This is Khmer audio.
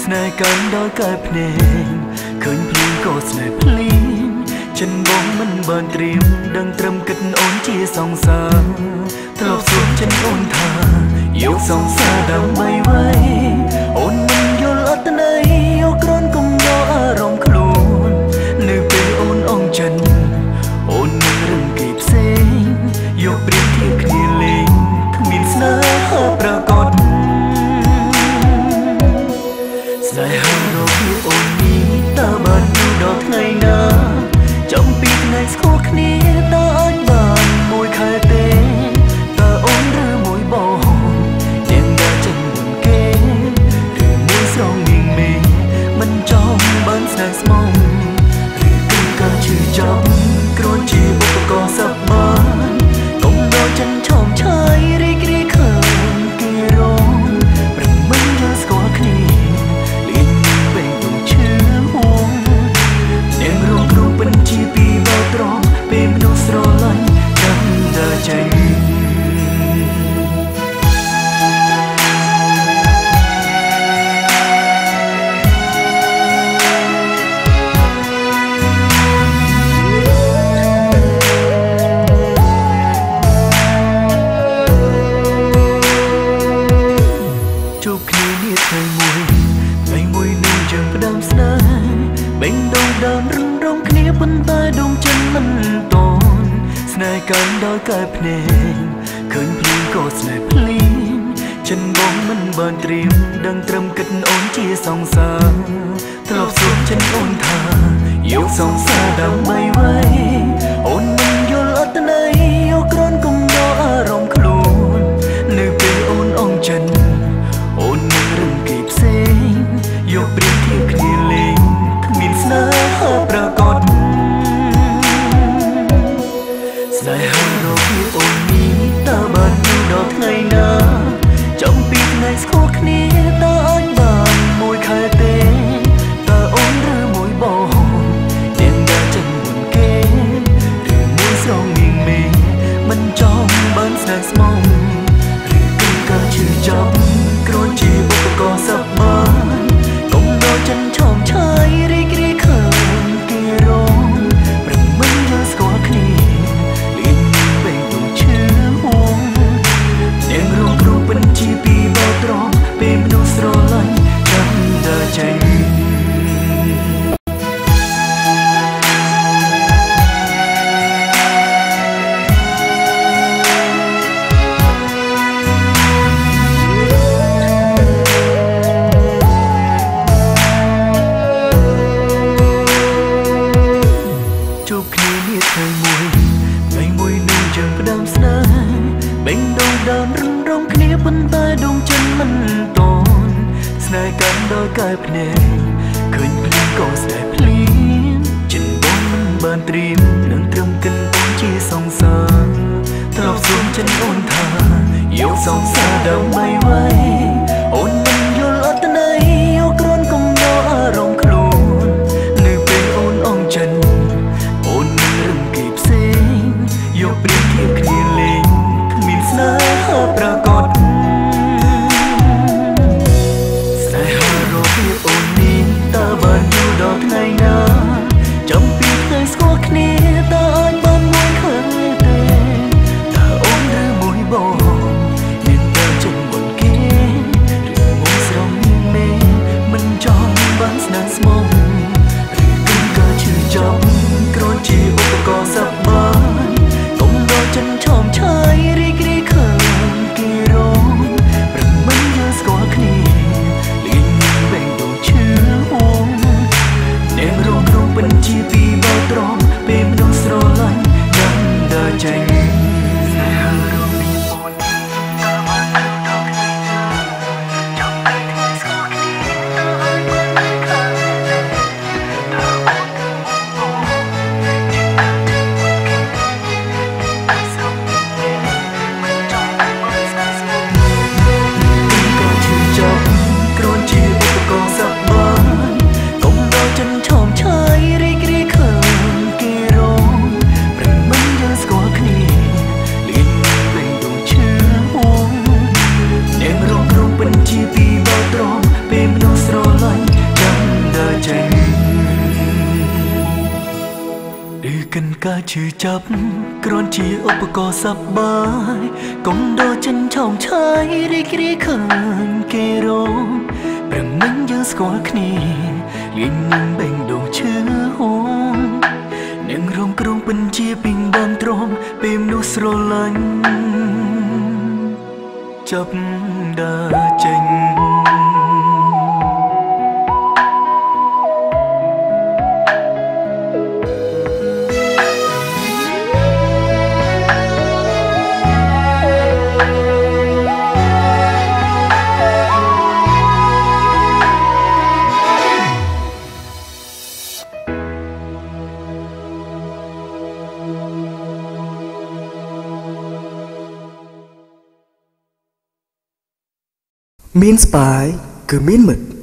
ស្នេហ៍កាន់ដល់កែភ្នែកឃើញភ្លៀងក៏ស្នេហ៍ភ្លៀងចិនបងមិនបានត្រៀមដឹងត្រឹមគិតអូនជាសង្សារធ្លាប់សួរចិនអូនថាយកសង្សារដើម្បីអ្វីអូនមិនយល់អត្តន័យយកគ្រាន់កុំយកអារម្មណ៍ខ្លួននៅពេលអូនអងចិនអូននឹងរឹងគេផ្សេងយកព្រៀងធៀបគ្នាលេងគ្មានស្នេហាប្រកបស្នេហារបស់អូននេះតើបានយូរដល់ថ្ងៃណាចំពីថ្ងៃស្គាល់គ្នាតើអញបានមួយខែទេតើអូនឬមួយបងយ៉ាងណាចិនមុនគេឬមួយស្រងនាងមេមិនចង់បានស្នេហ៍ស្មងឬគឺការឈឺចាប់គ្រាន់ជាឧបករណ៍សប្បានកុំដល់ចិនឆោមឆាយរីករាយឃើញគេរងប្រមិនយល់ស្គាល់គ្នាលៀនពេញទុំឈឺហួងអ្នករងគ្រោះពិនជាពីបោត្រង់ពេលមនុស្សស្រឡាញ់ចាំតែចេញជួបគ្នានេះថ្ងៃមួយនឹងយើងផ្ដើមស្នេហ៍បេងដូងដើមរឹងរងគ្នាប៉ុន្តែដងចិនមិនតន់ស្នេហ៍កាន់ដល់កែភ្នែកឃើញភ្លៀងក៏ស្នេហ៍ភ្លៀងចិនបងមិនបានត្រៀមដឹងត្រឹមគិតអូនជាសង្សារធ្លាប់សួរចិនអូនថាយកសង្សារដើម្បីអ្វីអូនមិនយល់អត្តន័យយកគ្រាន់កុំយកអារម្មណ៍ខ្លួននៅពេលអូនអងចិនអូននឹងរឹងគេផ្សេងយកព្រៀងធៀបគ្នាលេងគ្មានស្នេហាប្រកបស្នេហារបស់អូននេះតើបានយូរដល់ថ្ងៃណាចំពីថ្ងៃស្គាល់គ្នាតើអញបានមួយខែទេតើអូនឬមួយបងយ៉ាងណាចិនមុនគេឬមួយស្រងនាងមេមិនចង់បានស្នេហ៍ស្មងឬគឺការឈឺចាប់គ្រាន់ជាឧបករណ៍សប្បានកុំដល់ចិនឆោមឆាយរីករាយឃើញគេរងប្រមិនយល់ស្គាល់គ្នាលៀនពេញទុំឈឺហួងអ្នករងគ្រោះពិនជាពីបោត្រង់ពេលមនុស្សស្រឡាញ់ចាំតែចេញជួបគ្នានេះថ្ងៃមួយនឹងយើងផ្ដើមស្នេហ៍បេងដូងដើមរឹងរងគ្នាប៉ុន្តែដងចិនមិនតន់ស្នេហ៍កាន់ដល់កែភ្នែកឃើញភ្លៀងក៏ស្នេហ៍ភ្លៀងចិនបងមិនបានត្រៀមនឹងត្រឹមគិតអូនជាសង្សារធ្លាប់សួរចិនអូនថាយកសង្សារដើម្បីអ្វីអូនមិនយល់អត្តន័យយកគ្រាន់កុំយកអារម្មណ៍ខ្លួននៅពេលអូនអងចិនអូននឹងរឹងគេផ្សេងយកព្រៀងធៀបគ្នាលេងគ្មានស្នេហាប្រកបស្នេហារបស់អូននេះតើបានយូរដល់ថ្ងៃណាចំពីថ្ងៃស្គាល់គ្នាតើអញបានមួយខែទេតើអូនឬមួយបងមានតែចិនមុនគេ ការឈឺចាប់គ្រាន់ជាឧបករណ៍សប្បាយកុំដោចិនឆោមឆាយរីករាយឃើញគេរងប្រឹងនឹងយើងស្គាល់គ្នាលៀងនឹងបេងដូងឈឺហួងនឹងរងគ្រងពិនជាពីងបានទ្រាំពេលមនុស្សស្រឡាញ់ចាប់ដើរចេញមានស្បាយគឺមានមឹក